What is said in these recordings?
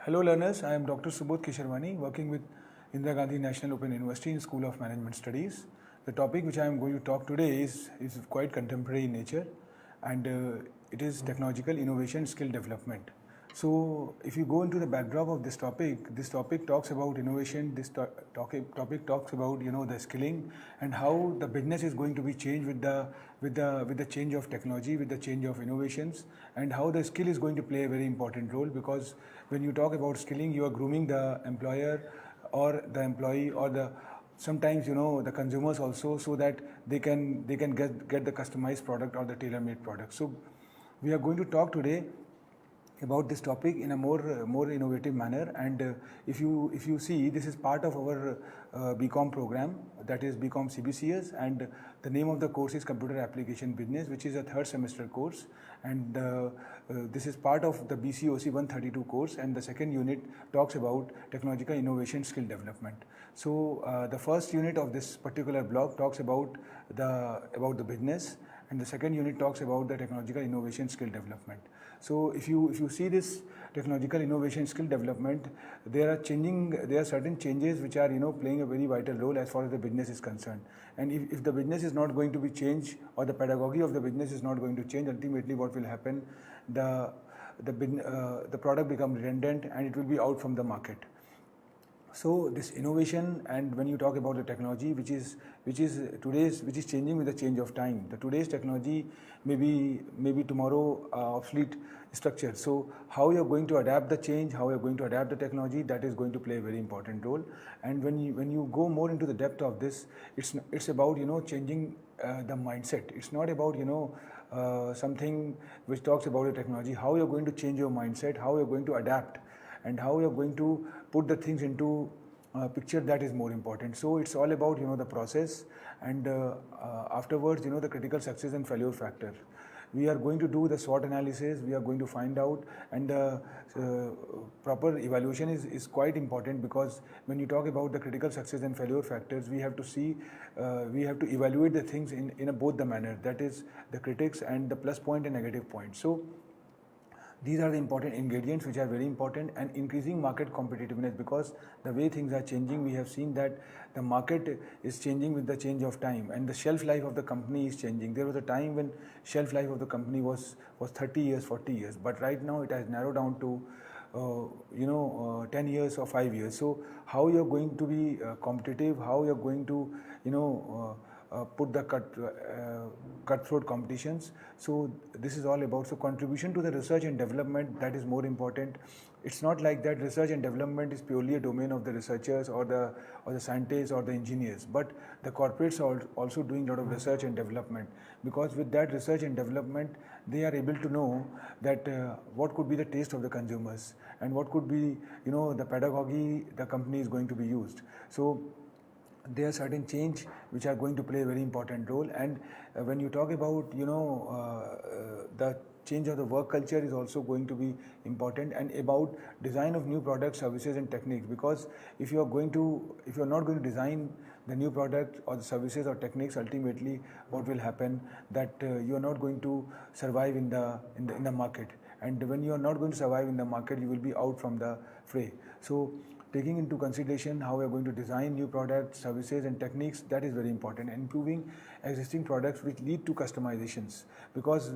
Hello learners, I am Dr. Subodh Kesharwari working with Indira Gandhi National Open University in School of Management Studies. The topic which I am going to talk today is quite contemporary in nature and it is technological innovation skill development. So if you go into the backdrop of this topic talks about innovation, topic talks about the skilling and how the business is going to be changed with the change of technology, with the change of innovations, and how the skill is going to play a very important role, because when you talk about skilling, you are grooming the employer or the employee or the sometimes the consumers also, so that they can get the customized product or the tailor-made product. So we are going to talk today about this topic in a more innovative manner, and if you see, this is part of our Bcom program, that is Bcom CBCS, and the name of the course is Computer Application Business, which is a third semester course, and this is part of the BCOC 132 course, and the second unit talks about technological innovation skill development. So the first unit of this particular block talks about the business, and the second unit talks about the technological innovation skill development. So if you see this technological innovation skill development, there are certain changes which are playing a very vital role as far as the business is concerned. And if the business is not going to be changed, or the pedagogy of the business is not going to change, ultimately what will happen, the product becomes redundant and it will be out from the market. So this innovation, and when you talk about the technology which is changing with the change of time, the today's technology may be tomorrow obsolete structure. So how you're going to adapt the change, how you're going to adapt the technology, that is going to play a very important role. And when you go more into the depth of this, it's about changing the mindset. It's not about something which talks about the technology, how you're going to change your mindset, how you're going to adapt, and how you're going to put the things into a picture, that is more important. So it's all about the process, and afterwards the critical success and failure factor. We are going to do the SWOT analysis, we are going to find out, and the proper evaluation is quite important, because when you talk about the critical success and failure factors, we have to see, we have to evaluate the things in both the manner, that is the critics and the plus point and negative point. So these are the important ingredients which are very important, and increasing market competitiveness, because the way things are changing, we have seen that the market is changing with the change of time, and the shelf life of the company is changing. There was a time when shelf life of the company was 30 years, 40 years, but right now it has narrowed down to 10 years or 5 years. So how you're going to be competitive, how you're going to put the cutthroat competitions. So this is all about, so contribution to the research and development, that is more important. It's not like that research and development is purely a domain of the researchers or the scientists or the engineers, but the corporates are also doing a lot of research and development, because with that research and development, they are able to know that what could be the taste of the consumers, and what could be the pedagogy the company is going to be used. So there are certain change which are going to play a very important role. And when you talk about the change of the work culture is also going to be important, and about design of new products, services and techniques, because if you are not going to design the new product or the services or techniques, ultimately what will happen, that you are not going to survive in the market, and when you are not going to survive in the market, you will be out from the fray. So taking into consideration how we are going to design new products, services and techniques, that is very important. And improving existing products which lead to customizations, because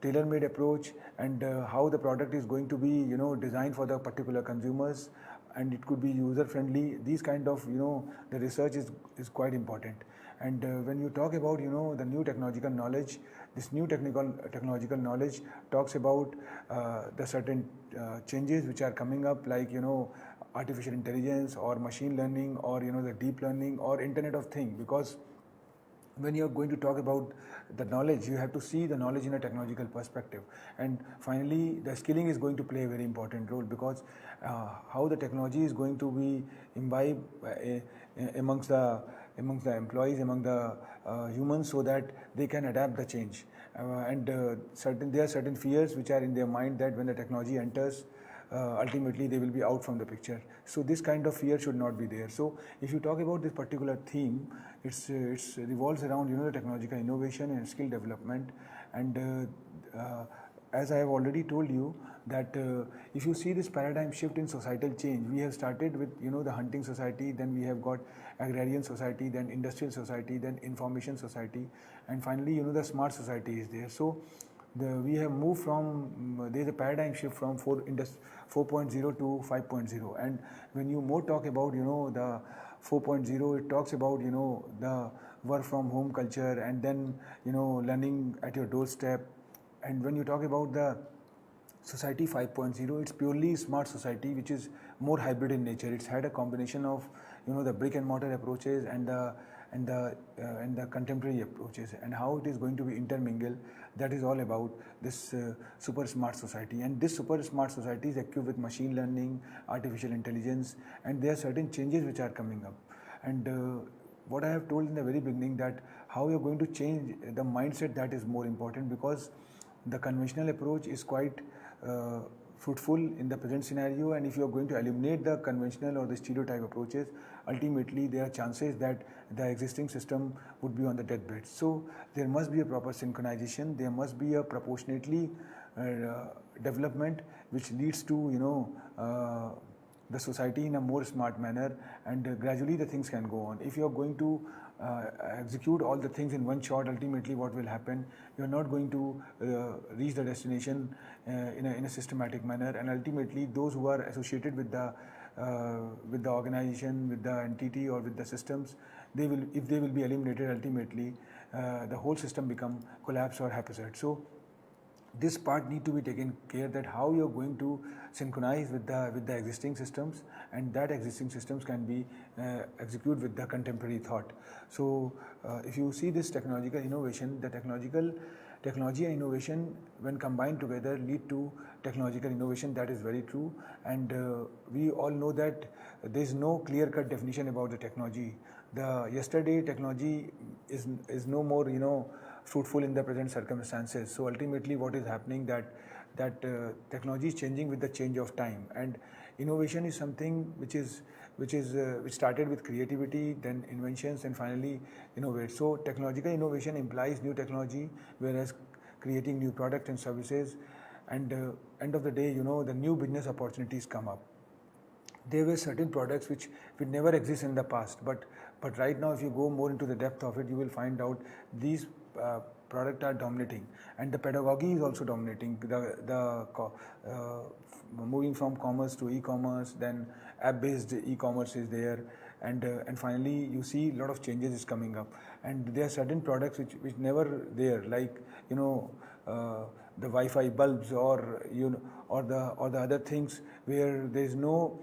tailor-made approach and how the product is going to be designed for the particular consumers, and it could be user friendly, these kind of the research is quite important. And when you talk about the new technological knowledge, this new technological knowledge talks about the certain changes which are coming up, like artificial intelligence or machine learning, or the deep learning or Internet of Things, because when you're going to talk about the knowledge, you have to see the knowledge in a technological perspective. And finally, the skilling is going to play a very important role, because how the technology is going to be imbibed amongst the employees, among the humans, so that they can adapt the change. And there are certain fears which are in their mind, that when the technology enters, ultimately they will be out from the picture. So this kind of fear should not be there. So if you talk about this particular theme, it's revolves around the technological innovation and skill development, and as I have already told you, that if you see this paradigm shift in societal change, we have started with the hunting society, then we have got agrarian society, then industrial society, then information society, and finally the smart society is there. So we have moved from there is a paradigm shift from 4.0 to 5.0, and when you more talk about the 4.0, it talks about the work from home culture, and then learning at your doorstep. And when you talk about the Society 5.0, it's purely smart society, which is more hybrid in nature. It's had a combination of the brick and mortar approaches and the contemporary approaches, and how it is going to be intermingled. That is all about this super smart society. And this super smart society is equipped with machine learning, artificial intelligence, and there are certain changes which are coming up. And what I have told in the very beginning, that how you're going to change the mindset, that is more important, because the conventional approach is quite fruitful in the present scenario, and if you are going to eliminate the conventional or the stereotype approaches, ultimately there are chances that the existing system would be on the deathbed. So there must be a proper synchronization, there must be a proportionately development which leads to the society in a more smart manner, and gradually the things can go on. If you are going to execute all the things in one shot, ultimately what will happen, you are not going to reach the destination in a systematic manner, and ultimately those who are associated with the organization, with the entity, or with the systems, if they will be eliminated, ultimately the whole system become collapse or haphazard. So this part need to be taken care, that how you are going to synchronize with the existing systems, and that existing systems can be executed with the contemporary thought. So if you see this technological innovation, the technology and innovation, when combined together, lead to technological innovation. That is very true, and we all know that there is no clear-cut definition about the technology. The yesterday technology is no more fruitful in the present circumstances. So ultimately what is happening, that technology is changing with the change of time, and innovation is something which started with creativity, then inventions, and finally innovate. So technological innovation implies new technology, whereas creating new products and services, and end of the day the new business opportunities come up. There were certain products which never exist in the past, but right now if you go more into the depth of it, you will find out these products are dominating, and the pedagogy is also dominating. Moving from commerce to e-commerce, then app-based e-commerce is there, and finally you see a lot of changes is coming up, and there are certain products which never there, like the Wi-Fi bulbs, or or the other things where there is no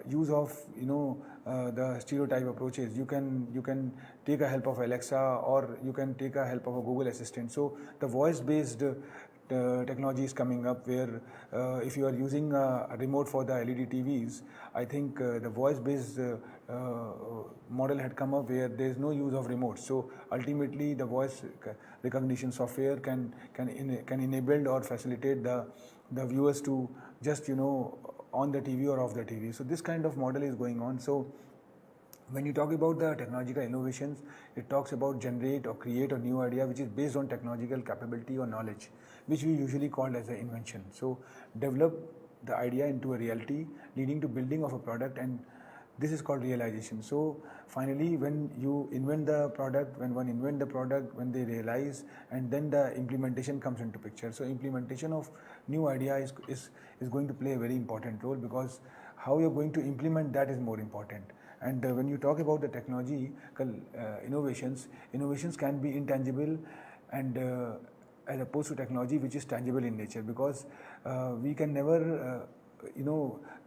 use of the stereotype approaches. You can take a help of Alexa, or you can take a help of a Google Assistant. So the voice-based technology is coming up, where if you are using a remote for the LED TVs, I think the voice-based model had come up where there is no use of remote. So ultimately the voice recognition software can enable or facilitate the viewers to just on the TV or off the TV. So this kind of model is going on. So when you talk about the technological innovations, it talks about generate or create a new idea which is based on technological capability or knowledge, which we usually call as an invention. So develop the idea into a reality, leading to building of a product, and this is called realization. So finally, when you invent the product, when one invent the product, when they realize, and then the implementation comes into picture. So implementation of new idea is going to play a very important role, because how you're going to implement that is more important. And when you talk about the technological innovations can be intangible, and as opposed to technology which is tangible in nature, because we can never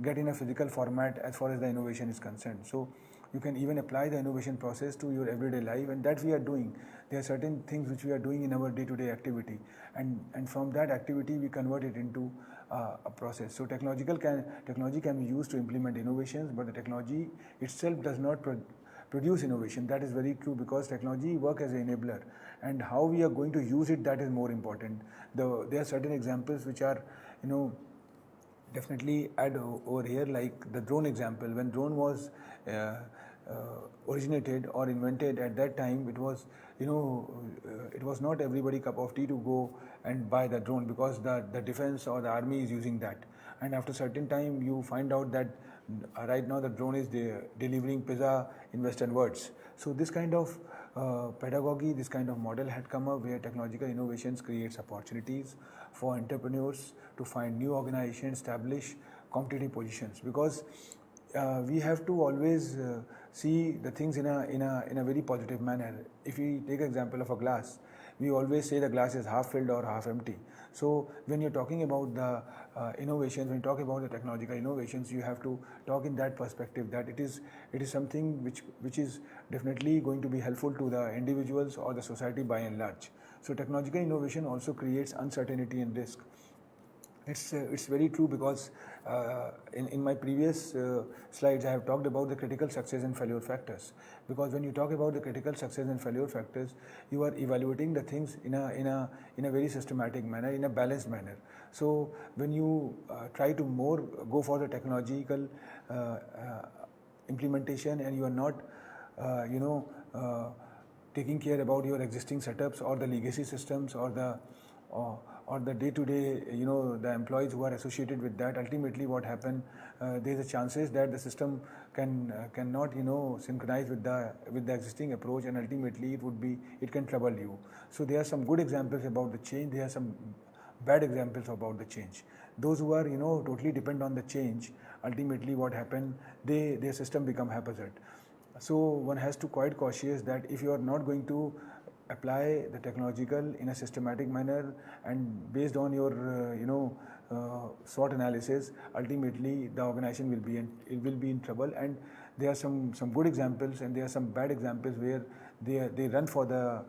get in a physical format as far as the innovation is concerned. So you can even apply the innovation process to your everyday life, and that we are doing. There are certain things which we are doing in our day-to-day activity, and from that activity we convert it into a process. So technology can be used to implement innovations, but the technology itself does not produce innovation. That is very true, because technology works as an enabler, and how we are going to use it, that is more important. There are certain examples which are definitely add over here, like the drone example. When drone was originated or invented at that time, it was, it was not everybody cup of tea to go and buy the drone, because the defense or the army is using that. And after certain time, you find out that right now the drone is delivering pizza in Western worlds. So this kind of pedagogy, this kind of model had come up, where technological innovations creates opportunities for entrepreneurs to find new organizations, establish competitive positions, because we have to always see the things in a very positive manner. If we take example of a glass, we always say the glass is half filled or half empty. So when you're talking about the innovations, when you talk about the technological innovations, you have to talk in that perspective, that it is something which is definitely going to be helpful to the individuals or the society by and large. So technological innovation also creates uncertainty and risk. It's very true, because in my previous slides I have talked about the critical success and failure factors. Because when you talk about the critical success and failure factors, you are evaluating the things in a very systematic manner, in a balanced manner. So when you try to more go for the technological implementation, and you are not taking care about your existing setups or the legacy systems or the day-to-day, the employees who are associated with that, ultimately what happen, there is a chances that the system cannot synchronize with the existing approach, and ultimately it can trouble you. So there are some good examples about the change, there are some bad examples about the change. Those who are totally depend on the change, ultimately what happen, their system become haphazard. So one has to quite cautious that if you are not going to apply the technological in a systematic manner and based on your SWOT analysis, ultimately the organization will be in trouble. And there are some good examples and there are some bad examples where they run for the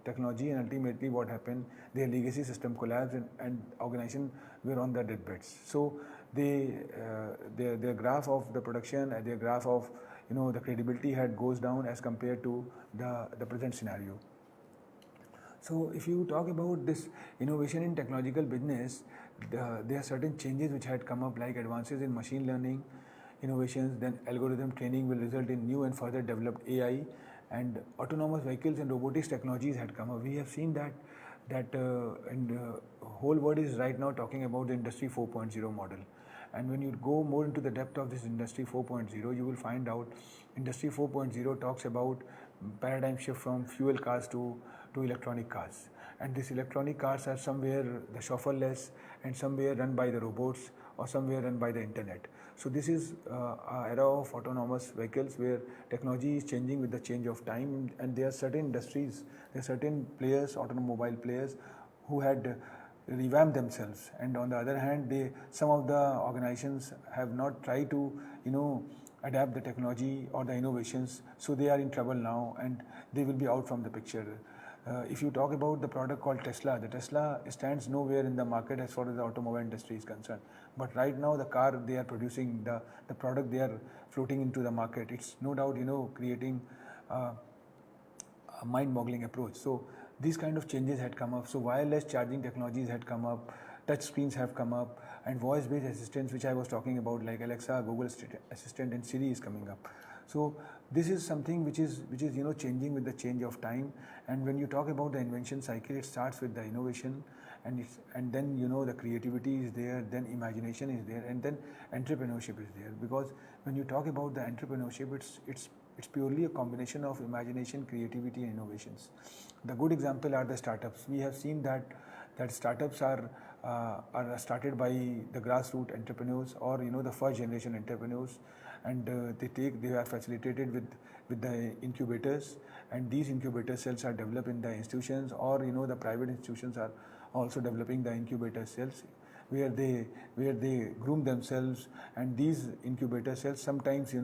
technology, and ultimately what happened, their legacy system collapsed, and organization were on the deathbeds. So their graph of the production and their graph of the credibility had goes down as compared to the present scenario. So if you talk about this innovation in technological business, there are certain changes which had come up, like advances in machine learning innovations, then algorithm training will result in new and further developed AI, and autonomous vehicles and robotics technologies had come up. We have seen that and the whole world is right now talking about the Industry 4.0 model. And when you go more into the depth of this Industry 4.0, you will find out Industry 4.0 talks about paradigm shift from fuel cars to electronic cars. And these electronic cars are somewhere the chauffeurless, and somewhere run by the robots, or somewhere run by the internet. So this is an era of autonomous vehicles where technology is changing with the change of time, and there are certain industries, there are certain players, automobile players, who had revamped themselves, and on the other hand, some of the organizations have not tried to adapt the technology or the innovations, so they are in trouble now and they will be out from the picture. If you talk about the product called Tesla, the Tesla stands nowhere in the market as far as the automobile industry is concerned. But right now, the car they are producing, the product they are floating into the market, it's no doubt creating a mind-boggling approach. So these kind of changes had come up. So wireless charging technologies had come up, touch screens have come up, and voice-based assistants, which I was talking about, like Alexa, Google Assistant, and Siri is coming up. So this is something which is changing with the change of time. And when you talk about the invention cycle, it starts with the innovation, and then the creativity is there, then imagination is there, and then entrepreneurship is there. Because when you talk about the entrepreneurship, it's purely a combination of imagination, creativity, and innovations. The good example are the startups. We have seen that startups are started by the grassroots entrepreneurs, or the first generation entrepreneurs, and they are facilitated with the incubators, and these incubator cells are developed in the institutions, or the private institutions are also developing the incubator cells where they groom themselves, and these incubator cells sometimes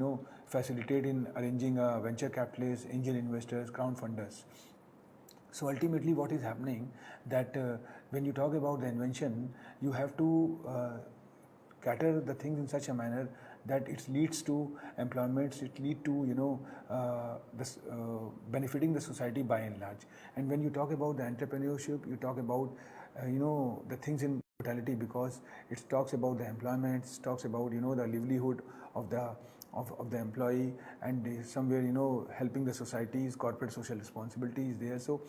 facilitate in arranging venture capitalists, angel investors, crowdfunders. So ultimately what is happening, that when you talk about the invention, you have to cater the things in such a manner that it leads to employments, it leads to benefiting the society by and large. And when you talk about the entrepreneurship, you talk about the things in totality, because it talks about the employment, it talks about the livelihood of of the employee, and somewhere helping the society's corporate social responsibility is there. So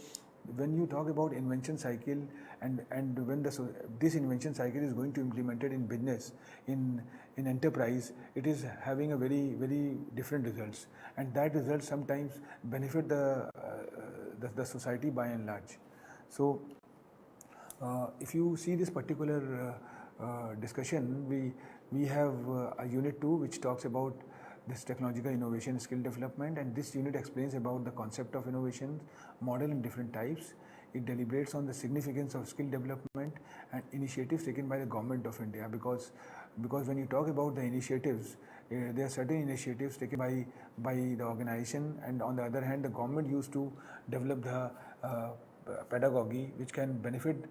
when you talk about invention cycle, and when this invention cycle is going to implemented in business, in enterprise, it is having a very very different results, and that results sometimes benefit the society by and large. So if you see this particular discussion, we have a unit 2 which talks about this technological innovation skill development, and this unit explains about the concept of innovation model in different types. It deliberates on the significance of skill development and initiatives taken by the government of India, because when you talk about the initiatives, there are certain initiatives taken by the organization, and on the other hand the government used to develop the pedagogy which can benefit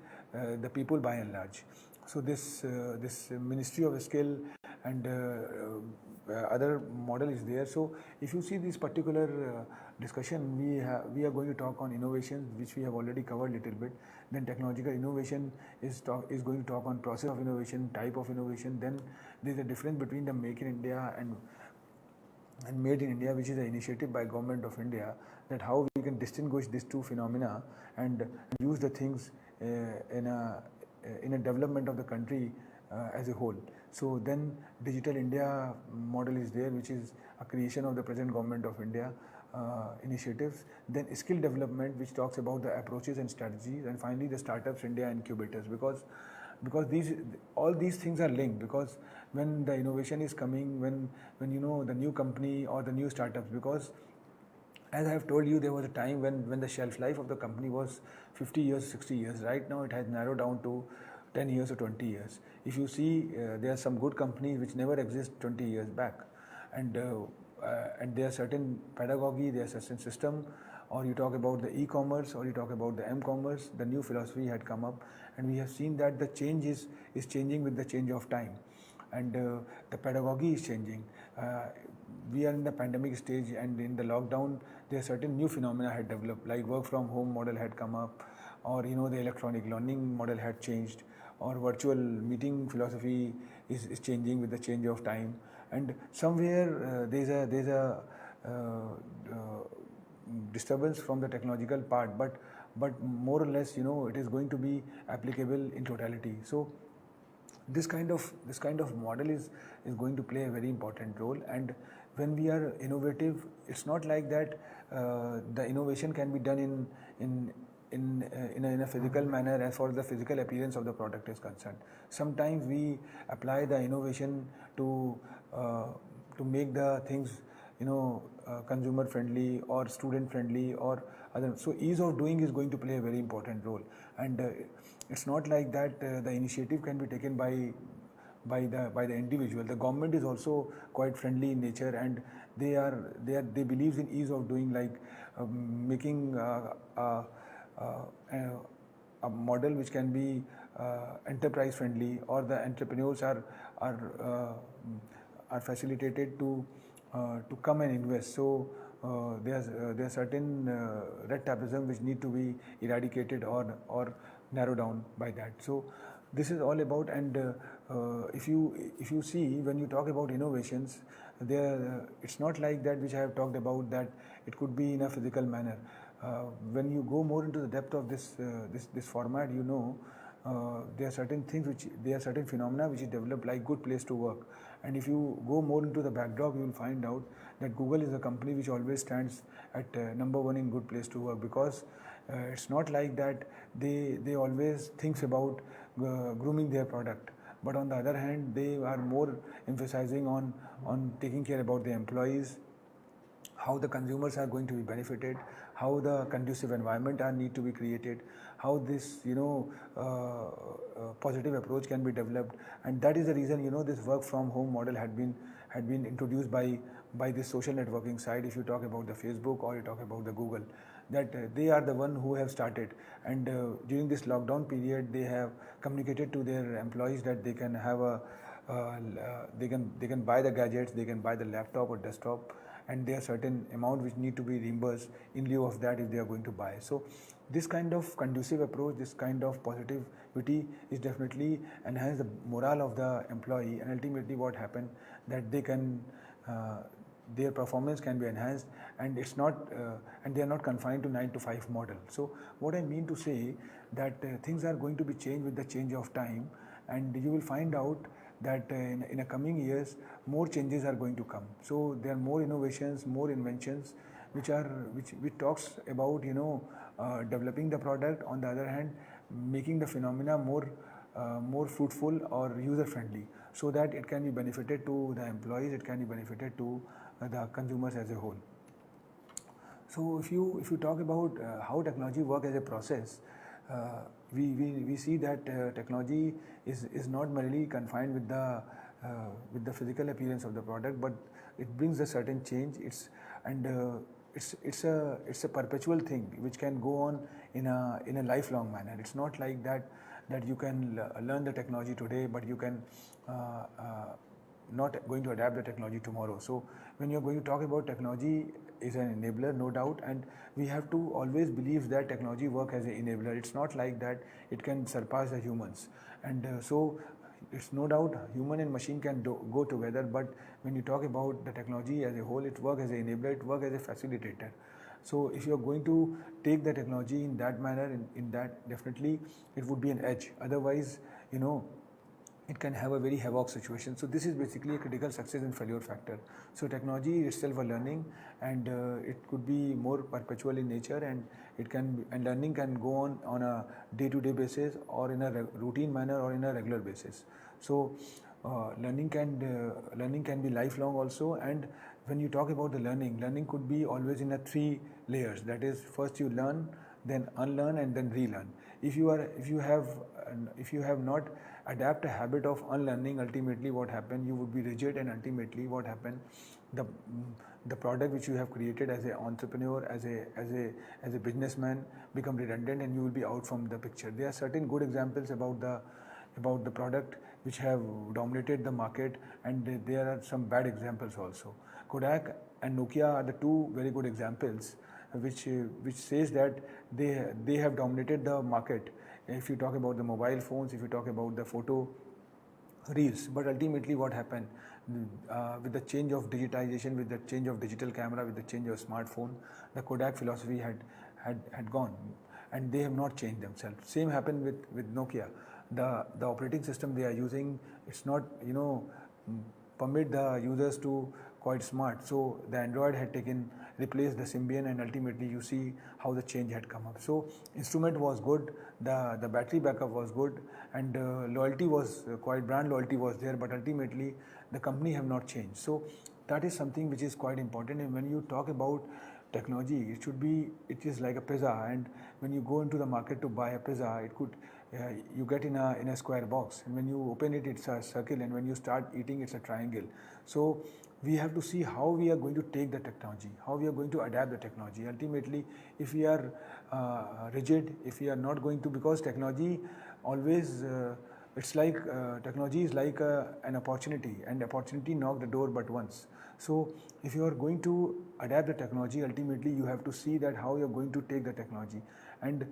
the people by and large. So this Ministry of Skill and other model is there. So if you see this particular discussion, we are going to talk on innovation, which we have already covered a little bit. Then technological innovation is going to talk on process of innovation, type of innovation. Then there is a difference between the Make in India and Made in India, which is an initiative by Government of India, that how we can distinguish these two phenomena and use the things in a development of the country as a whole. So then Digital India model is there, which is a creation of the present Government of India initiatives. Then skill development, which talks about the approaches and strategies, and finally the Startups India incubators, because all these things are linked, because when the innovation is coming, when the new company or the new startups, because as I have told you, there was a time when the shelf life of the company was 50 years, 60 years. Right now it has narrowed down to 10 years or 20 years. If you see, there are some good companies which never exist 20 years back, and there are certain pedagogy, there are certain system, or you talk about the e-commerce, or you talk about the m-commerce, the new philosophy had come up, and we have seen that the change is changing with the change of time, and the pedagogy is changing. We are in the pandemic stage, and in the lockdown there are certain new phenomena had developed, like work from home model had come up, or the electronic learning model had changed, or virtual meeting philosophy is changing with the change of time. And somewhere there's a disturbance from the technological part, but more or less it is going to be applicable in totality. So this kind of model is going to play a very important role. And when we are innovative, it's not like that the innovation can be done in a physical manner as far as the physical appearance of the product is concerned. Sometimes we apply the innovation to make the things consumer friendly or student friendly or other. So ease of doing is going to play a very important role, and it's not like that the initiative can be taken by the individual. The government is also quite friendly in nature, and they believe in ease of doing, like making a model which can be enterprise friendly, or the entrepreneurs are facilitated to come and invest. So there are certain red tapeism which need to be eradicated or narrow down by that. So this is all about, and if you see, when you talk about innovations, it's not like that which I have talked about, that it could be in a physical manner. When you go more into the depth of this format, there are certain things there are certain phenomena which is developed, like good place to work. And if you go more into the backdrop, you will find out that Google is a company which always stands at number one in good place to work, because it's not like that they always thinks about grooming their product, but on the other hand they are more emphasizing on taking care about the employees, how the consumers are going to be benefited, how the conducive environment need to be created, how this positive approach can be developed. And that is the reason this work from home model had been introduced by this social networking side. If you talk about the Facebook or you talk about the Google, that they are the one who have started, and during this lockdown period they have communicated to their employees that they can have they can buy the gadgets, they can buy the laptop or desktop, and there are certain amount which need to be reimbursed in lieu of that if they are going to buy. So this kind of conducive approach, this kind of positivity is definitely enhance the morale of the employee, and ultimately what happened, that they can their performance can be enhanced, and it's not and they are not confined to 9 to 5 model. So what I mean to say that things are going to be changed with the change of time, and you will find out that in a coming years more changes are going to come. So there are more innovations, more inventions which talks about developing the product, on the other hand making the phenomena more fruitful or user friendly, so that it can be benefited to the employees, it can be benefited to the consumers as a whole. So if you talk about how technology work as a process, we see that technology is not merely confined with the physical appearance of the product, but it brings a certain change. It's a perpetual thing which can go on in a lifelong manner. It's not like that you can learn the technology today, but you can not going to adapt the technology tomorrow. So when you're going to talk about technology is an enabler, no doubt, and we have to always believe that technology work as an enabler. It's not like that it can surpass the humans, and so it's no doubt human and machine can go together. But when you talk about the technology as a whole, it work as an enabler, it work as a facilitator. So if you're going to take the technology in that manner, in that, definitely it would be an edge. Otherwise, it can have a very havoc situation. So this is basically a critical success and failure factor. So technology is itself a learning, and it could be more perpetual in nature, and learning can go on a day-to-day basis, or in a routine manner, or in a regular basis. So learning can be lifelong also. And when you talk about the learning could be always in a 3 layers. That is, first you learn, then unlearn, and then relearn. If you have not adapt a habit of unlearning, ultimately what happen, you would be rigid, and ultimately what happen, the product which you have created as an entrepreneur, as a businessman, become redundant, and you will be out from the picture. There are certain good examples about the product which have dominated the market, and there are some bad examples also. Kodak and Nokia are the 2 very good examples which says that they have dominated the market. If you talk about the mobile phones, if you talk about the photo reels, but ultimately what happened, with the change of digitization, with the change of digital camera, with the change of smartphone, the Kodak philosophy had gone, and they have not changed themselves. Same happened with Nokia. The operating system they are using, it's not permit the users to quite smart. So the Android had replaced the Symbian, and ultimately you see how the change had come up. So instrument was good, the battery backup was good, and loyalty was brand loyalty was there, but ultimately the company have not changed. So that is something which is quite important. And when you talk about technology, it is like a pizza, and when you go into the market to buy a pizza, you get in a square box, and when you open it, it's a circle, and when you start eating, it's a triangle. So we have to see how we are going to take the technology, how we are going to adapt the technology. Ultimately, if we are rigid, if we are not going to, because technology always, it's like technology is like an opportunity, and opportunity knock the door but once. So if you are going to adapt the technology, ultimately you have to see that how you are going to take the technology. And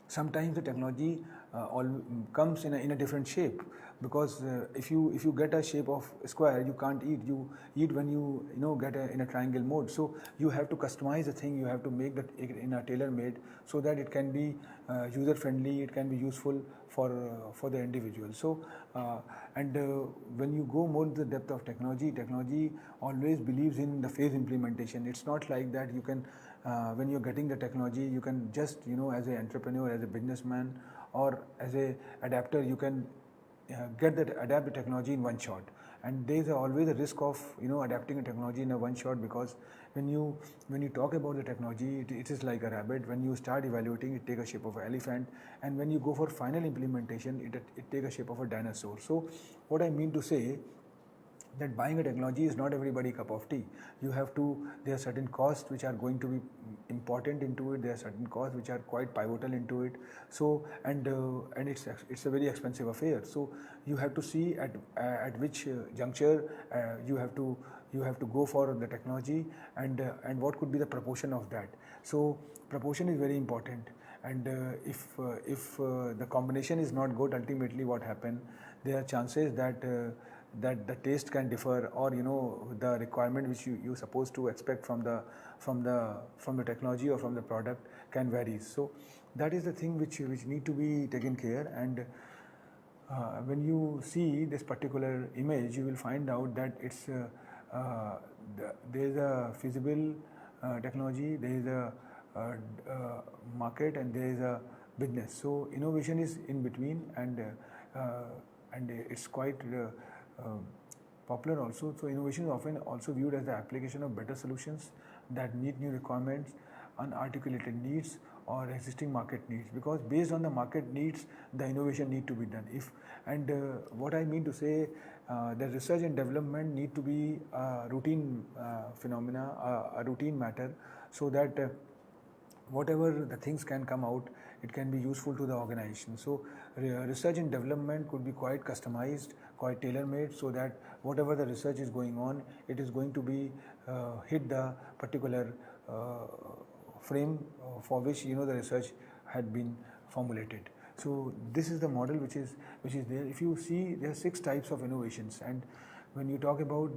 sometimes the technology comes in a different shape, because if you get a shape of square, you can't eat. You eat when you get in a triangle mode. So you have to customize the thing. You have to make that in a tailor made, so that it can be user friendly. It can be useful for the individual. So when you go more into the depth of technology always believes in the phase implementation. It's not like that you can when you're getting the technology, you can just as an entrepreneur, as a businessman, or as a adapter, you can adapt the technology in one shot. And there is always a risk of adapting a technology in a one shot, because when you talk about the technology, it is like a rabbit. When you start evaluating, it takes a shape of an elephant, and when you go for final implementation, it takes a shape of a dinosaur. So what I mean to say, that buying a technology is not everybody cup of tea. There are certain costs which are going to be important into it. There are certain costs which are quite pivotal into it. So and it's a very expensive affair. So you have to see at which juncture you have to go for the technology, and what could be the proportion of that. So proportion is very important. And if the combination is not good, ultimately what happen, there are chances that that the taste can differ, or the requirement which you supposed to expect from the technology or from the product can vary. So that is the thing which need to be taken care. And when you see this particular image, you will find out that it's there is a feasible technology, there is a market, and there is a business. So innovation is in between, and it's quite popular also. So innovation is often also viewed as the application of better solutions that meet new requirements, unarticulated needs, or existing market needs, because based on the market needs the innovation need to be done. What I mean to say, the research and development need to be a routine phenomena, a routine matter, so that whatever the things can come out, it can be useful to the organization. So research and development could be quite customized, quite tailor-made, so that whatever the research is going on, it is going to be hit the particular frame for which the research had been formulated. So this is the model which is there. If you see, there are 6 types of innovations, and when you talk about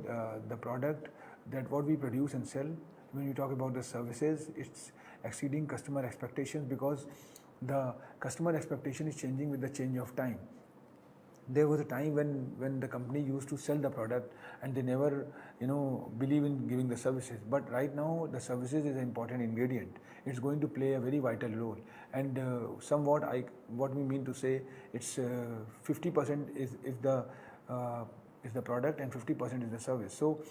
the product, that what we produce and sell, when you talk about the services, it's exceeding customer expectations, because the customer expectation is changing with the change of time. There was a time when the company used to sell the product and they never believe in giving the services, but right now the services is an important ingredient. It's going to play a very vital role, and what we mean to say, it's 50% is the product and 50% is the service. So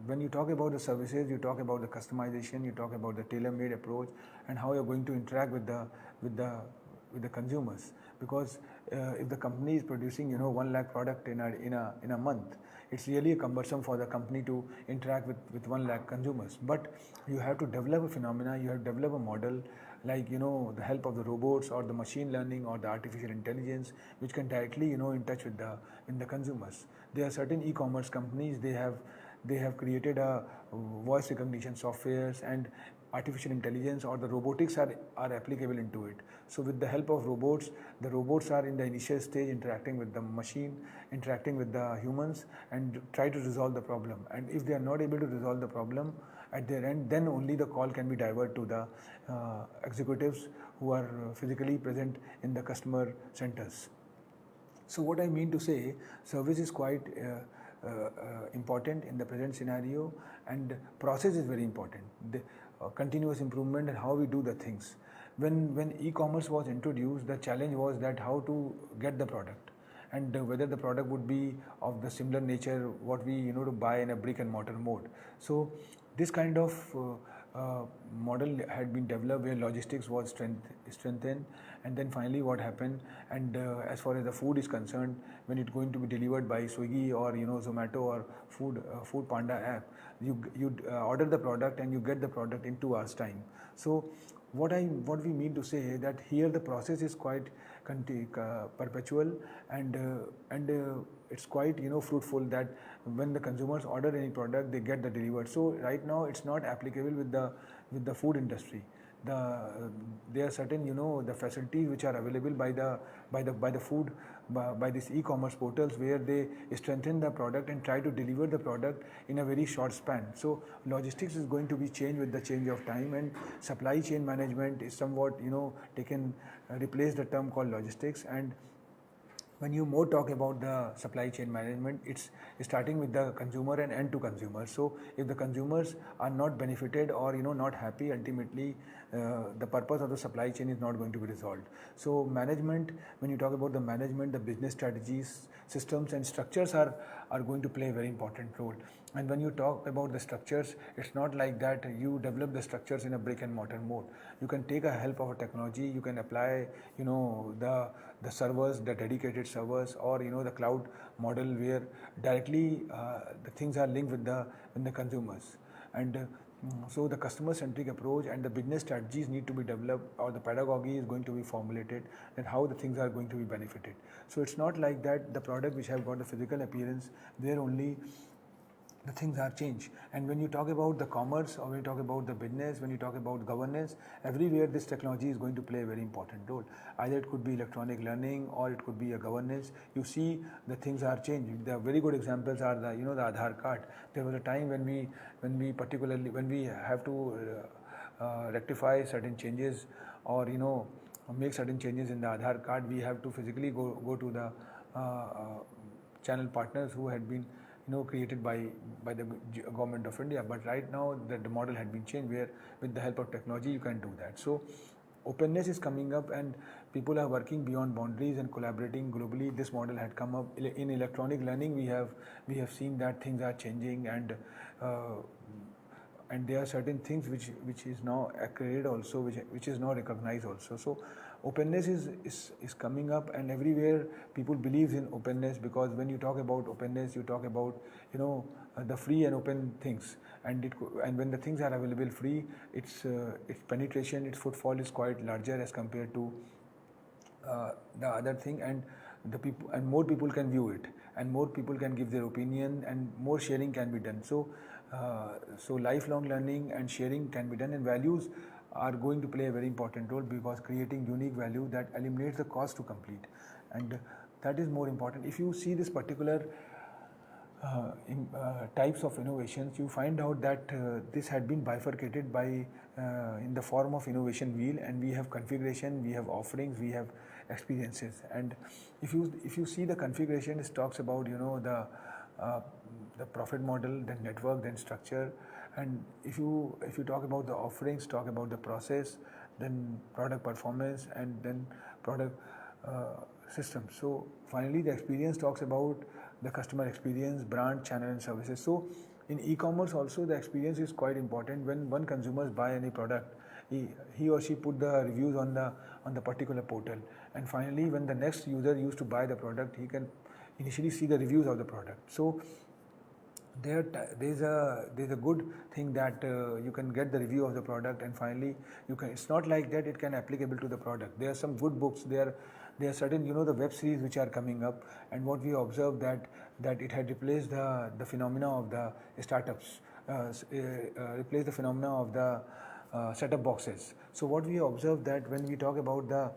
when you talk about the services, you talk about the customization, you talk about the tailor-made approach, and how you're going to interact with the consumers. Because if the company is producing 1 lakh product in a month, it's really cumbersome for the company to interact with 1 lakh consumers. But you have to develop a phenomena, you have to develop a model, like the help of the robots or the machine learning or the artificial intelligence, which can directly in touch with the consumers. There are certain e-commerce companies, they have created a voice recognition softwares, and artificial intelligence or the robotics are applicable into it. So with the help of robots, the robots are in the initial stage interacting with the machine, interacting with the humans, and try to resolve the problem. And if they are not able to resolve the problem at their end, then only the call can be diverted to the executives who are physically present in the customer centers. So what I mean to say, service is quite important in the present scenario, and process is very important. The continuous improvement and how we do the things. When e-commerce was introduced, the challenge was that how to get the product, and whether the product would be of the similar nature what we to buy in a brick and mortar mode. So this kind of model had been developed where logistics was strengthened, and then finally what happened, and as far as the food is concerned, when it's going to be delivered by Swiggy or Zomato or Food Panda app, you order the product and you get the product in 2 hours time. So what we mean to say that here the process is quite perpetual, and it's quite fruitful, that when the consumers order any product, they get the delivered. So right now it's not applicable with the food industry. There are certain the facilities which are available by the food by these e-commerce portals, where they strengthen the product and try to deliver the product in a very short span. So logistics is going to be changed with the change of time, and supply chain management is somewhat replace the term called logistics. And when you more talk about the supply chain management, it's starting with the consumer and end to consumer. So if the consumers are not benefited or not happy, ultimately the purpose of the supply chain is not going to be resolved. So management, when you talk about the management, the business strategies, systems and structures are going to play a very important role. And when you talk about the structures, it's not like that you develop the structures in a brick and mortar mode. You can take a help of a technology, you can apply the servers, the dedicated servers, or the cloud model, where directly the things are linked with the consumers. And so the customer-centric approach and the business strategies need to be developed, or the pedagogy is going to be formulated, and how the things are going to be benefited. So it's not like that the product which have got the physical appearance, there only the things are changed. And when you talk about the commerce, or when you talk about the business, when you talk about governance, everywhere this technology is going to play a very important role. Either it could be electronic learning or it could be a governance. You see the things are changing. The very good examples are the the Aadhaar card. There was a time when we have to rectify certain changes, or make certain changes in the Aadhaar card. We have to physically go to the channel partners who had been created by the government of India. But right now the model had been changed, where with the help of technology you can do that. So openness is coming up, and people are working beyond boundaries and collaborating globally. This model had come up in electronic learning. We have seen that things are changing, and there are certain things which is now accredited also, which is now recognized also. So openness is coming up, and everywhere people believe in openness, because when you talk about openness, you talk about the free and open things, and when the things are available free, its penetration, its footfall is quite larger as compared to the other thing, and more people can view it, and more people can give their opinion, and more sharing can be done. So lifelong learning and sharing can be done, and values are going to play a very important role, because creating unique value that eliminates the cost to complete, and that is more important. If you see this particular types of innovations, you find out that this had been bifurcated by in the form of innovation wheel, and we have configuration, we have offerings, we have experiences. And if you see the configuration, it talks about the profit model, then network, then structure. And if you talk about the offerings, talk about the process, then product performance, and then product system. So finally the experience talks about the customer experience, brand, channel, and services. So in e-commerce also, the experience is quite important. When one consumer buy any product, he or she put the reviews on the particular portal, and finally when the next user used to buy the product, he can initially see the reviews of the product. So there's a good thing that you can get the review of the product, and finally you can. It's not like that it can applicable to the product. There are some good books. There are certain the web series which are coming up, and what we observed that it had replaced the phenomena of the startups, replaced the phenomena of the set-up boxes. So what we observed that when we talk about the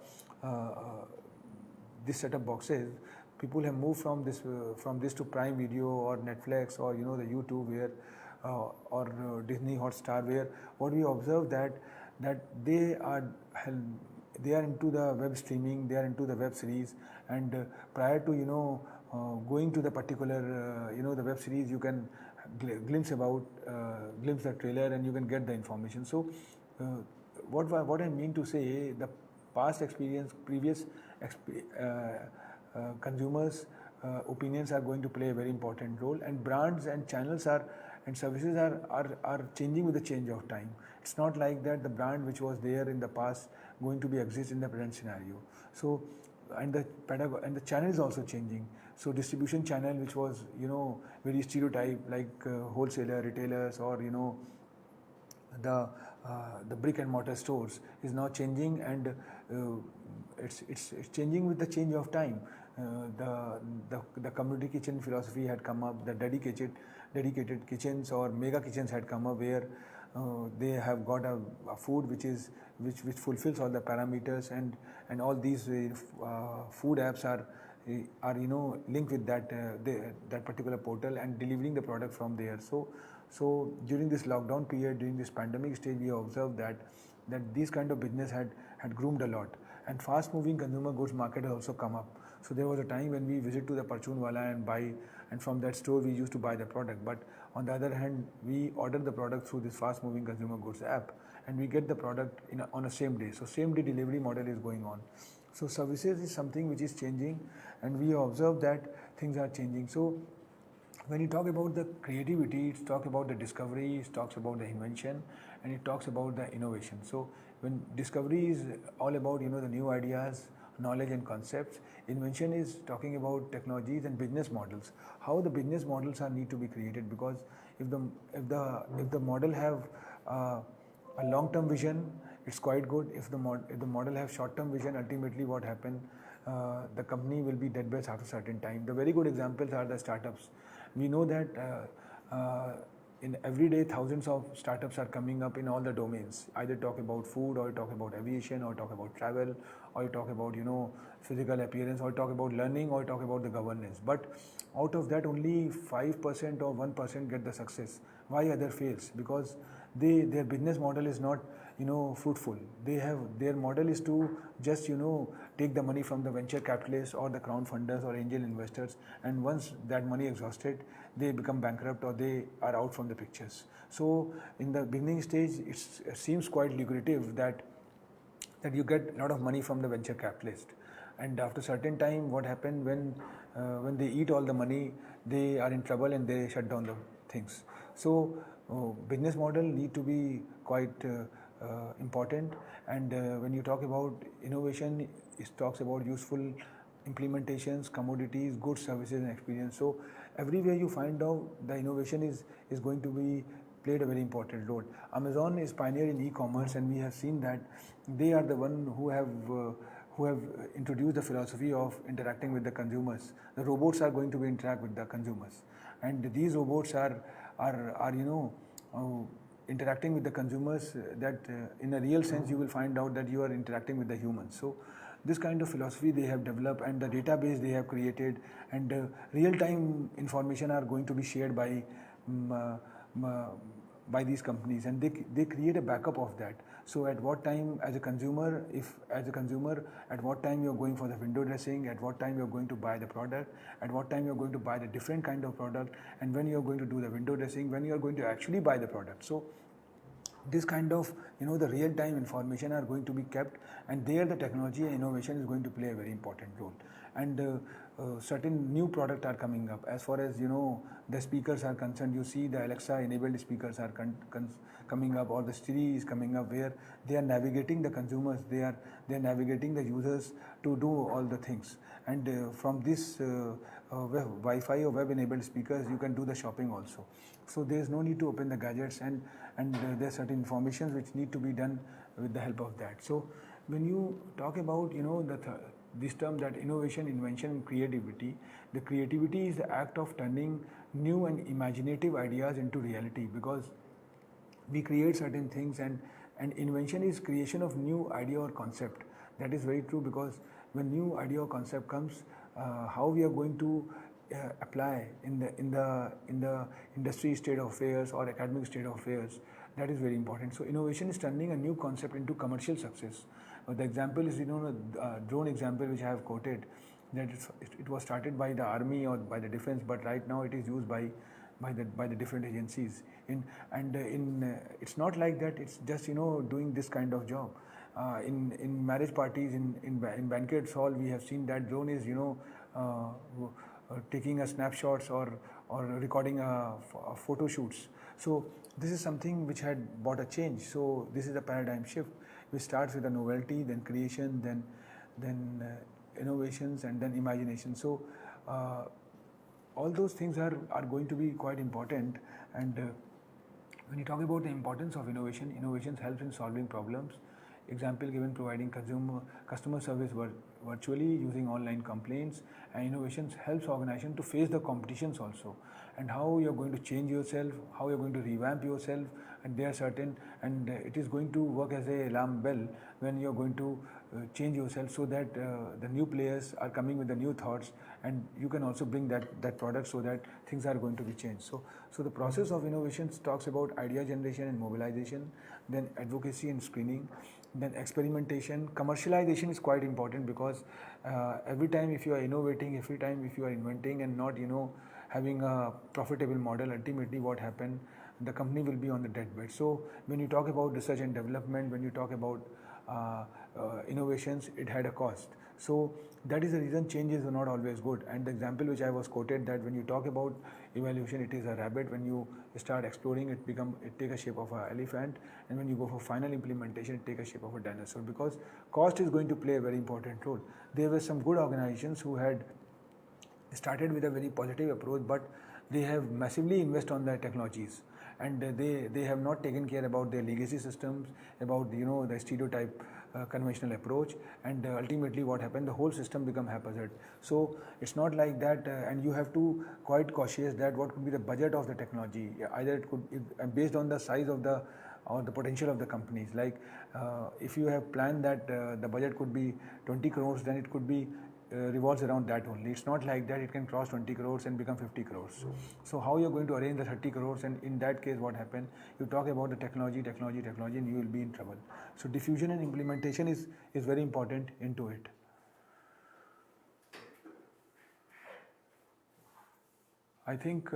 this set-up boxes, people have moved from this to Prime Video or Netflix or the YouTube, where or Disney Hotstar, where what we observe that they are into the web streaming, they are into the web series, and prior to going to the particular the web series, you can glimpse the trailer, and you can get the information. So what I mean to say, the past experience, previous consumers' opinions are going to play a very important role, and brands and channels and services are changing with the change of time. It's not like that the brand which was there in the past going to be exist in the present scenario. So and the channel is also changing. So distribution channel, which was very stereotype, like wholesaler, retailers, or the brick and mortar stores, is now changing, and it's changing with the change of time. The community kitchen philosophy had come up. The dedicated kitchens or mega kitchens had come up, where they have got a food which fulfills all the parameters, and all these food apps are linked with that particular portal and delivering the product from there. So during this lockdown period, during this pandemic stage, we observed that these kind of business had groomed a lot, and fast moving consumer goods market has also come up. So there was a time when we visit to the Parchun Wala and buy, and from that store we used to buy the product. But on the other hand, we order the product through this fast moving consumer goods app, and we get the product on a same day. So same day delivery model is going on. So services is something which is changing, and we observe that things are changing. So when you talk about the creativity, it talks about the discovery, it talks about the invention, and it talks about the innovation. So when discovery is all about the new ideas, knowledge and concepts, invention is talking about technologies and business models. How the business models need to be created, because if the model have a long-term vision, it's quite good. If the model have short-term vision, ultimately what happen, the company will be dead best after a certain time. The very good examples are the startups. We know that in every day thousands of startups are coming up in all the domains. Either talk about food, or talk about aviation, or talk about travel, or you talk about physical appearance, or talk about learning, or talk about the governance. But out of that only 5% or 1% get the success. Why other fails? Because their business model is not fruitful. Their model is to just take the money from the venture capitalists or the crowdfunders or angel investors, and once that money exhausted, they become bankrupt or they are out from the pictures. So in the beginning stage, it seems quite lucrative that you get a lot of money from the venture capitalist, and after certain time, what happens when they eat all the money, they are in trouble and they shut down the things. So business model need to be quite important, and when you talk about innovation, it talks about useful implementations, commodities, goods, services, and experience. So everywhere you find out the innovation is going to be played a very important role. Amazon is pioneer in e-commerce, and we have seen that they are the one who have introduced the philosophy of interacting with the consumers. The robots are going to be interact with the consumers, and these robots are interacting with the consumers, that in a real sense you will find out that you are interacting with the humans. So this kind of philosophy they have developed, and the database they have created, and real-time information are going to be shared by these companies, and they create a backup of that. So at what time as a consumer, at what time you're going for the window dressing, at what time you're going to buy the product, at what time you're going to buy the different kind of product, and when you're going to do the window dressing, when you're going to actually buy the product. So this kind of the real-time information are going to be kept, and there the technology and innovation is going to play a very important role. And certain new products are coming up. As far as the speakers are concerned, you see the Alexa enabled speakers are coming up, or the Siri is coming up, where they are navigating the consumers, they are navigating the users to do all the things. And from this Wi-Fi or web-enabled speakers, you can do the shopping also. So there is no need to open the gadgets, and there are certain informations which need to be done with the help of that. So when you talk about this term, that innovation, invention, and creativity, the creativity is the act of turning new and imaginative ideas into reality, because we create certain things, and invention is creation of new idea or concept. That is very true, because when new idea or concept comes, how we are going to apply in the industry state of affairs or academic state of affairs, that is very important. So innovation is turning a new concept into commercial success. The example is the drone example which I have quoted, that it was started by the army or by the defense, but right now it is used by the different agencies. It's not like that. It's just doing this kind of job. In marriage parties, in banquets hall, we have seen that drone is taking a snapshots or recording photo shoots. So this is something which had brought a change. So this is a paradigm shift, which starts with a novelty, then creation, then innovations, and then imagination. So all those things are going to be quite important. And when you talk about the importance of innovation, innovations helps in solving problems. Example given, providing customer service virtually using online complaints, and innovations helps organization to face the competitions also, and how you're going to change yourself, how you're going to revamp yourself, and they are certain, and it is going to work as a alarm bell when you're going to change yourself, so that the new players are coming with the new thoughts, and you can also bring that product, so that things are going to be changed. So the process of innovations talks about idea generation and mobilization, then advocacy and screening, then experimentation. Commercialization is quite important, because every time if you are innovating, every time if you are inventing and not having a profitable model, ultimately what happens, the company will be on the deathbed. So when you talk about research and development, when you talk about innovations, it had a cost. So that is the reason changes are not always good. And the example which I was quoted, that when you talk about evolution, it is a rabbit. When you start exploring, it take a shape of an elephant, and when you go for final implementation, it take a shape of a dinosaur, because cost is going to play a very important role. There were some good organizations who had started with a very positive approach, but they have massively invest on their technologies, and they have not taken care about their legacy systems, about the stereotype conventional approach, and ultimately what happened, the whole system become haphazard. So it's not like that, and you have to quite cautious that what could be the budget of the technology. Either it could, based on the size of the or the potential of the companies. Like if you have planned that the budget could be 20 crores, then it could be revolves around that only. It's not like that it can cross 20 crores and become 50 crores. So how you're going to arrange the 30 crores, and in that case what happened, you talk about the technology, and you will be in trouble. So diffusion and implementation is very important into it. I think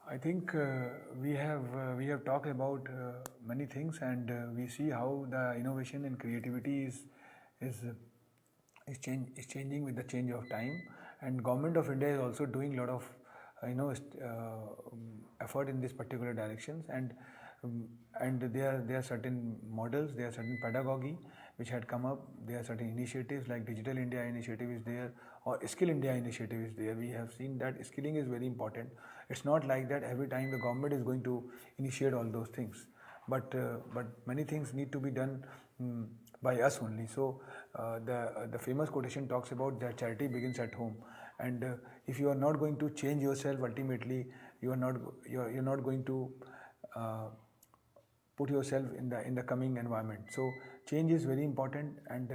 I think we have talked about many things, and we see how the innovation and creativity is is changing with the change of time, and government of India is also doing a lot of effort in this particular directions, and there are certain models, there are certain pedagogy which had come up, there are certain initiatives like Digital India initiative is there, or Skill India initiative is there. We have seen that skilling is very important. It's not like that every time the government is going to initiate all those things, but many things need to be done by us only. So the famous quotation talks about that charity begins at home, and if you are not going to change yourself, ultimately you're not going to put yourself in the coming environment. So change is very important, and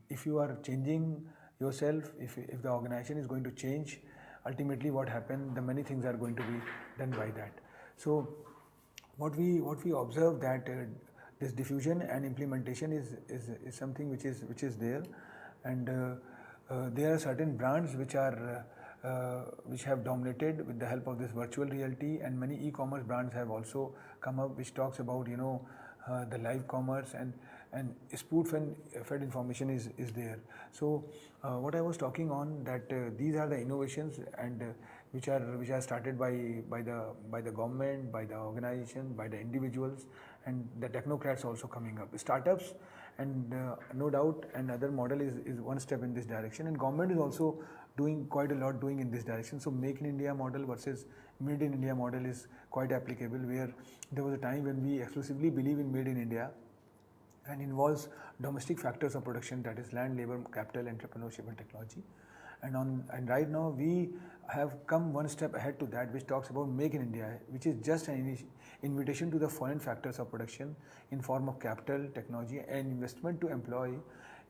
if you are changing yourself, if the organization is going to change, ultimately what happens, the many things are going to be done by that. So what we observe that this diffusion and implementation is something which is there, and there are certain brands which have dominated with the help of this virtual reality, and many e-commerce brands have also come up which talks about the live commerce, and spoon-fed information is there. So what I was talking on, that these are the innovations, and which are started by the government, by the organization, by the individuals, and the technocrats also coming up, startups, and no doubt another model is one step in this direction, and government is also doing quite a lot doing in this direction. So Make in India model versus Made in India model is quite applicable, where there was a time when we exclusively believe in Made in India, and involves domestic factors of production, that is land, labor, capital, entrepreneurship, and technology. And right now we have come one step ahead to that, which talks about Make in India, which is just an invitation to the foreign factors of production in form of capital, technology, and investment to employ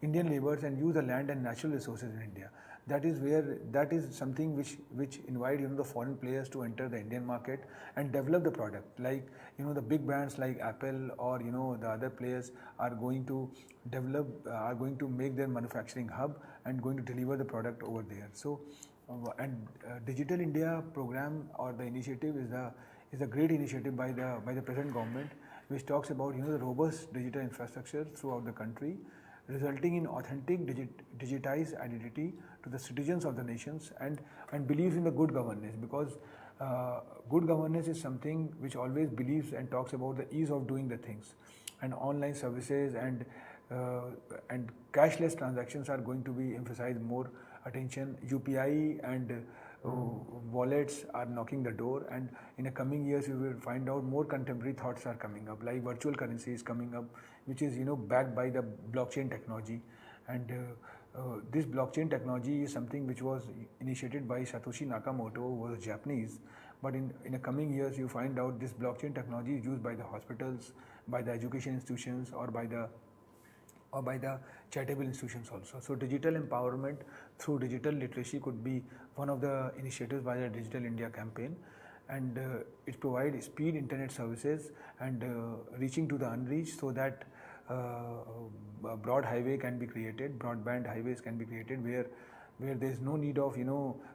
Indian laborers and use the land and natural resources in India. That is something which invite the foreign players to enter the Indian market and develop the product. Like the big brands like Apple, or the other players are going to make their manufacturing hub and going to deliver the product over there. So Digital India program or the initiative is a great initiative by the present government, which talks about the robust digital infrastructure throughout the country, resulting in authentic digitized identity to the citizens of the nations, and believes in the good governance, because good governance is something which always believes and talks about the ease of doing the things, and online services and cashless transactions are going to be emphasized more attention. UPI and wallets are knocking the door, and in the coming years you will find out more contemporary thoughts are coming up, like virtual currency is coming up, which is backed by the blockchain technology. And this blockchain technology is something which was initiated by Satoshi Nakamoto, who was Japanese, but in the coming years you find out this blockchain technology is used by the hospitals, by the education institutions, or by the charitable institutions also. So digital empowerment through digital literacy could be one of the initiatives by the Digital India campaign, and it provides speed internet services and reaching to the unreached, so that broad highway can be created, broadband highways can be created, where there is no need of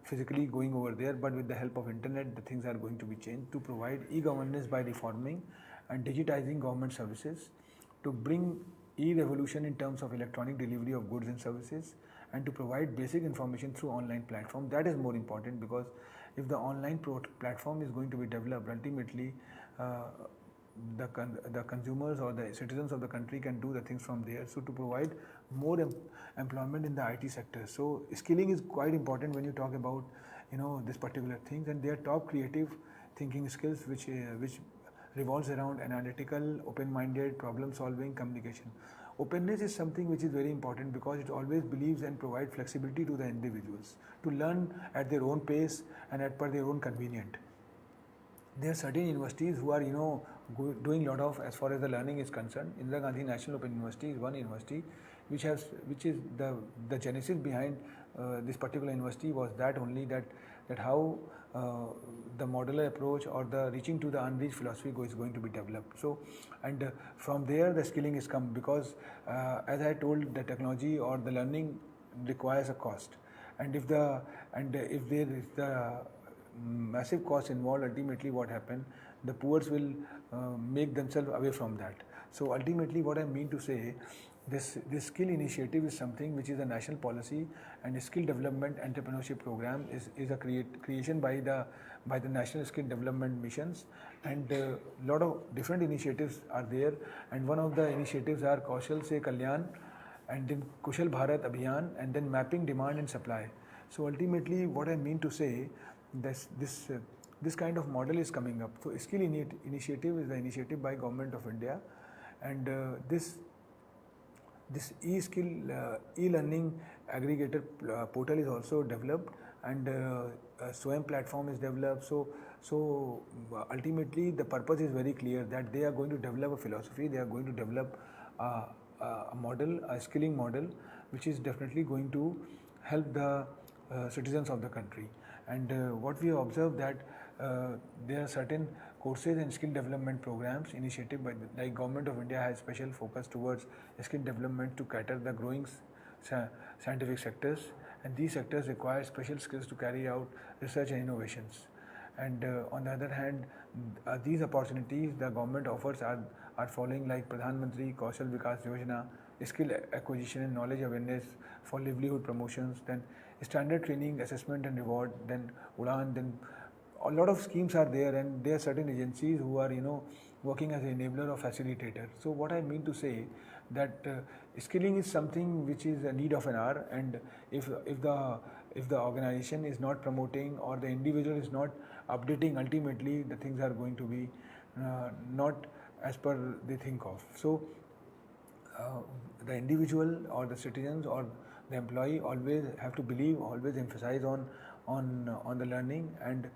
physically going over there, but with the help of internet the things are going to be changed, to provide e-governance by reforming and digitizing government services, to bring e-revolution in terms of electronic delivery of goods and services, and to provide basic information through online platform. That is more important, because if the online platform is going to be developed, ultimately the consumers or the citizens of the country can do the things from there. So to provide more employment in the IT sector. So skilling is quite important when you talk about this particular things, and their top creative thinking skills which revolves around analytical, open-minded, problem-solving, communication. Openness is something which is very important, because it always believes and provides flexibility to the individuals to learn at their own pace and at per their own convenient. There are certain universities who are doing a lot of, as far as the learning is concerned. Indira Gandhi National Open University is one university which is the genesis behind this particular university was that only that how the modular approach or the reaching to the unreached philosophy is going to be developed. So, and from there the skilling is come, because as I told, the technology or the learning requires a cost, and if there is the massive cost involved, ultimately what happen, the poor will make themselves away from that. So ultimately what I mean to say, this skill initiative is something which is a national policy, and a skill development entrepreneurship program is a creation by the national skill development missions, and a lot of different initiatives are there, and one of the initiatives are Kaushal Se Kalyan, and then Kushal Bharat Abhiyan, and then mapping demand and supply. So ultimately what I mean to say, this kind of model is coming up. So skill initiative is the initiative by Government of India, and this e-skill e-learning aggregator portal is also developed, and SWAYAM platform is developed. So ultimately the purpose is very clear, that they are going to develop a philosophy, they are going to develop a model, a skilling model, which is definitely going to help the citizens of the country. And what we have observed, that there are certain courses and skill development programs initiated by like Government of India has special focus towards skill development to cater the growing scientific sectors, and these sectors require special skills to carry out research and innovations. And on the other hand, these opportunities the government offers are following, like Pradhan Mantri Kaushal Vikas Yojana, skill acquisition and knowledge awareness for livelihood promotions, then standard training, assessment and reward, then Udan, then a lot of schemes are there, and there are certain agencies who are working as an enabler or facilitator. So what I mean to say, that skilling is something which is a need of an hour, and if the organization is not promoting or the individual is not updating, ultimately the things are going to be not as per they think of. So the individual or the citizens or the employee always have to believe, always emphasize on the learning, and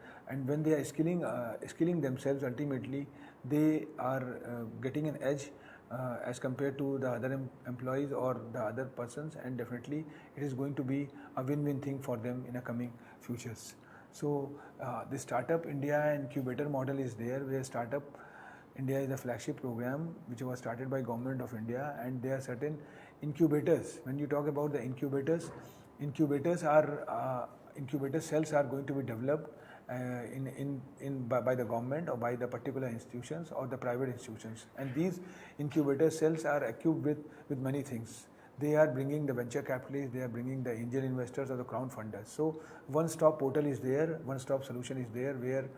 when they are skilling themselves, ultimately they are getting an edge as compared to the other employees or the other persons, and definitely it is going to be a win-win thing for them in the coming futures. So the Startup India Incubator model is there, where Startup India is a flagship program which was started by Government of India, and there are certain incubators. When you talk about the incubator cells are going to be developed by the government or by the particular institutions or the private institutions, and these incubator cells are equipped with many things. They are bringing the venture capitalists, they are bringing the angel investors or the crowd funders. So one-stop portal is there, one-stop solution is there, where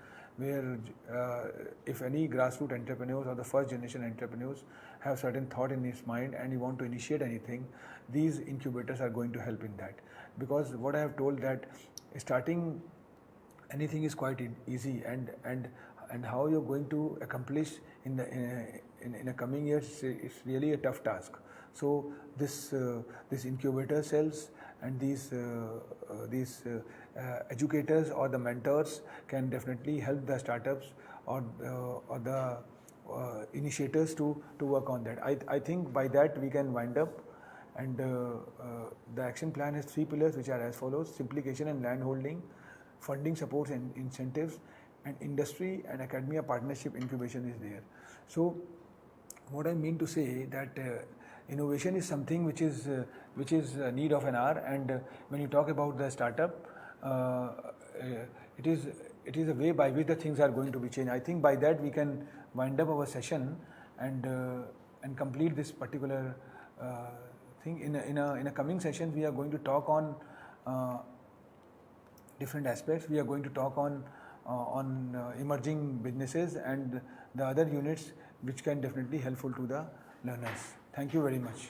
if any grassroots entrepreneurs or the first generation entrepreneurs have certain thought in his mind and he want to initiate anything, these incubators are going to help in that. Because what I have told, that starting anything is quite easy, and how you're going to accomplish in the coming years, it's really a tough task. So this incubator cells and these educators or the mentors can definitely help the startups or the initiators to work on that. I think by that we can wind up, and the action plan has 3 pillars, which are as follows: simplification and land holding, funding supports and incentives, and industry and academia partnership incubation is there. So what I mean to say, that innovation is something which is a need of an hour, and when you talk about the startup, it is a way by which the things are going to be changed. I think by that we can wind up our session and complete this particular thing. In a coming session, we are going to talk on different aspects. We are going to talk on emerging businesses and the other units which can definitely helpful to the learners. Thank you very much.